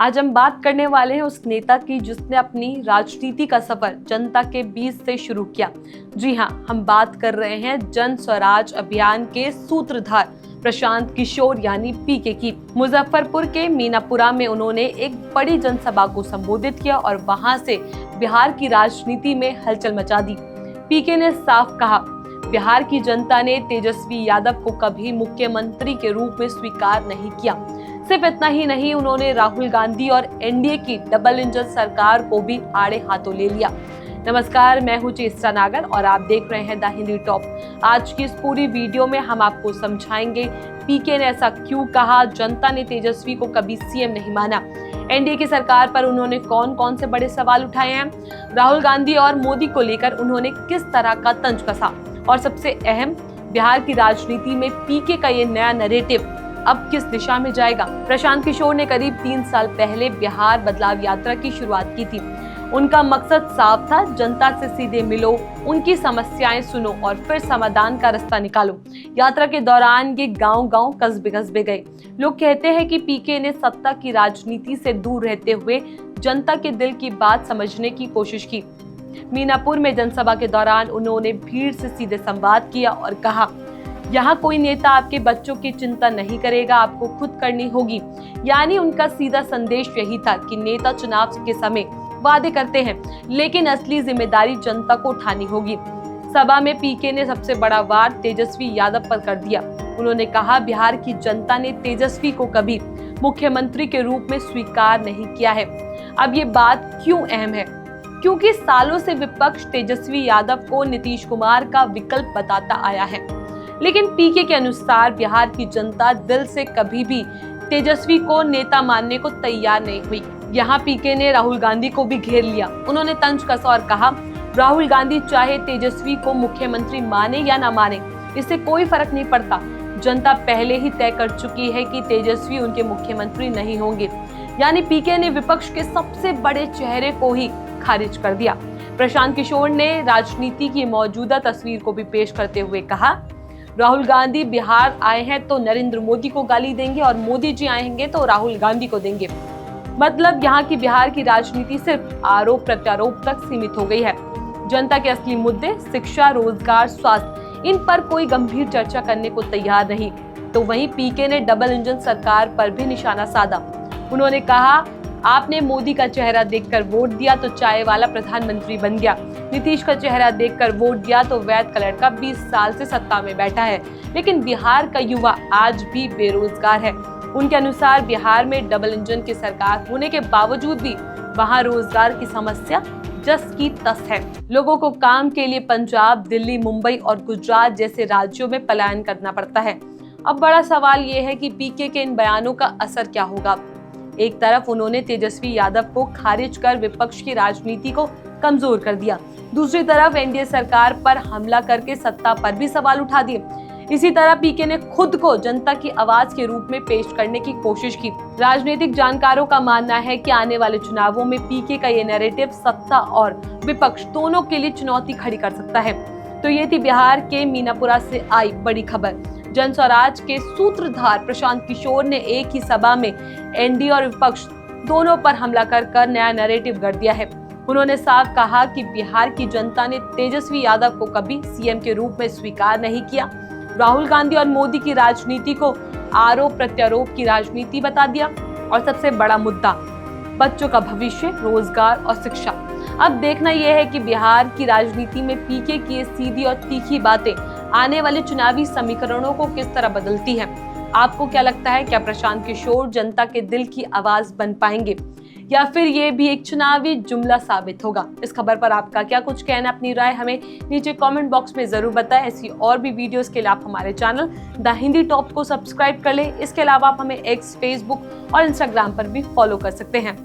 आज हम बात करने वाले हैं उस नेता की जिसने अपनी राजनीति का सफर जनता के बीच से शुरू किया। जी हाँ, हम बात कर रहे हैं जन स्वराज अभियान के सूत्रधार प्रशांत किशोर यानी पीके की। मुजफ्फरपुर के मीनापुरा में उन्होंने एक बड़ी जनसभा को संबोधित किया और वहां से बिहार की राजनीति में हलचल मचा दी। पीके ने साफ कहा, बिहार की जनता ने तेजस्वी यादव को कभी मुख्यमंत्री के रूप में स्वीकार नहीं किया। सिर्फ इतना ही नहीं, उन्होंने राहुल गांधी और एनडीए की डबल इंजन सरकार को भी आड़े हाथों ले लिया। नमस्कार, मैं हूं चेष्टा नागर और आप देख रहे हैं द हिंदी टॉप। आज की इस पूरी वीडियो में हम आपको समझाएंगे पीके ने ऐसा क्यों कहा, जनता ने तेजस्वी को कभी सीएम नहीं माना, एनडीए की सरकार पर उन्होंने कौन कौन से बड़े सवाल उठाए हैं, राहुल गांधी और मोदी को लेकर उन्होंने किस तरह का तंज कसा, और सबसे अहम, बिहार की राजनीति में पीके का ये नया नैरेटिव अब किस दिशा में जाएगा। प्रशांत किशोर ने करीब 3 साल पहले बिहार बदलाव यात्रा की शुरुआत की थी। उनका मकसद साफ था, जनता से सीधे मिलो, उनकी समस्याएं सुनो और फिर समाधान का रास्ता निकालो। यात्रा के दौरान ये गांव-गांव, कस्बे-कस्बे गए। लोग कहते हैं कि पीके ने सत्ता की राजनीति से दूर रहते हुए जनता के दिल की बात समझने की कोशिश की। मीनापुर में जनसभा के दौरान उन्होंने भीड़ से सीधे संवाद किया और कहा, यहाँ कोई नेता आपके बच्चों की चिंता नहीं करेगा, आपको खुद करनी होगी। यानी उनका सीधा संदेश यही था कि नेता चुनाव के समय वादे करते हैं, लेकिन असली जिम्मेदारी जनता को उठानी होगी। सभा में पीके ने सबसे बड़ा वार तेजस्वी यादव पर कर दिया। उन्होंने कहा, बिहार की जनता ने तेजस्वी को कभी मुख्यमंत्री के रूप में स्वीकार नहीं किया है। अब ये बात क्यों अहम है? क्योंकि सालों से विपक्ष तेजस्वी यादव को नीतीश कुमार का विकल्प बताता आया है, लेकिन पीके के अनुसार बिहार की जनता दिल से कभी भी तेजस्वी को नेता मानने को तैयार नहीं हुई। यहाँ पीके ने राहुल गांधी को भी घेर लिया। उन्होंने तंज कसा और कहा, राहुल गांधी चाहे तेजस्वी को मुख्यमंत्री माने या ना माने, इससे कोई फर्क नहीं पड़ता। जनता पहले ही तय कर चुकी है कि तेजस्वी उनके मुख्यमंत्री नहीं होंगे। यानी पीके ने विपक्ष के सबसे बड़े चेहरे को ही खारिज कर दिया। प्रशांत किशोर ने राजनीति की मौजूदा तस्वीर को भी पेश करते हुए कहा, राहुल गांधी बिहार आए हैं तो नरेंद्र मोदी को गाली देंगे और मोदी जी आएंगे तो राहुल गांधी को देंगे। मतलब यहाँ की बिहार की राजनीति सिर्फ आरोप प्रत्यारोप तक सीमित हो गई है। जनता के असली मुद्दे, शिक्षा, रोजगार, स्वास्थ्य, इन पर कोई गंभीर चर्चा करने को तैयार नहीं। तो वहीं पीके ने डबल इंजन सरकार पर भी निशाना साधा। उन्होंने कहा, आपने मोदी का चेहरा देखकर वोट दिया तो चाय वाला प्रधानमंत्री बन गया, नीतीश का चेहरा देखकर वोट दिया तो वैद कलर का 20 साल से सत्ता में बैठा है, लेकिन बिहार का युवा आज भी बेरोजगार है। उनके अनुसार बिहार में डबल इंजन की सरकार होने के बावजूद भी वहां रोजगार की समस्या जस की तस है। लोगों को काम के लिए पंजाब, दिल्ली, मुंबई और गुजरात जैसे राज्यों में पलायन करना पड़ता है। अब बड़ा सवाल ये है कि पीके के इन बयानों का असर क्या होगा। एक तरफ उन्होंने तेजस्वी यादव को खारिज कर विपक्ष की राजनीति को कमजोर कर दिया, दूसरी तरफ एनडीए सरकार पर हमला करके सत्ता पर भी सवाल उठा दिए। इसी तरह पीके ने खुद को जनता की आवाज के रूप में पेश करने की कोशिश की। राजनीतिक जानकारों का मानना है कि आने वाले चुनावों में पीके का ये नैरेटिव सत्ता और विपक्ष दोनों के लिए चुनौती खड़ी कर सकता है। तो ये थी बिहार के मीनापुरा से आई बड़ी खबर। जन स्वराज के सूत्रधार प्रशांत किशोर ने एक ही सभा में एनडीए और विपक्ष दोनों पर हमला कर नया नैरेटिव गढ़ दिया है। उन्होंने साफ कहा कि बिहार की जनता ने तेजस्वी यादव को कभी सीएम के रूप में स्वीकार नहीं किया। राहुल गांधी और मोदी की राजनीति को आरोप प्रत्यारोप की राजनीति बता दिया, और सबसे बड़ा मुद्दा बच्चों का भविष्य, रोजगार और शिक्षा। अब देखना यह है कि बिहार की राजनीति में पीके की ये सीधी और तीखी बातें आने वाले चुनावी समीकरणों को किस तरह बदलती हैं। आपको क्या लगता है, क्या प्रशांत किशोर जनता के दिल की आवाज बन पाएंगे या फिर ये भी एक चुनावी जुमला साबित होगा? इस खबर पर आपका क्या कुछ कहना, अपनी राय हमें नीचे कमेंट बॉक्स में जरूर बताएं। ऐसी और भी वीडियोस के लिए आप हमारे चैनल द हिंदी टॉप को सब्सक्राइब कर लें। इसके अलावा आप हमें एक्स, फेसबुक और इंस्टाग्राम पर भी फॉलो कर सकते हैं।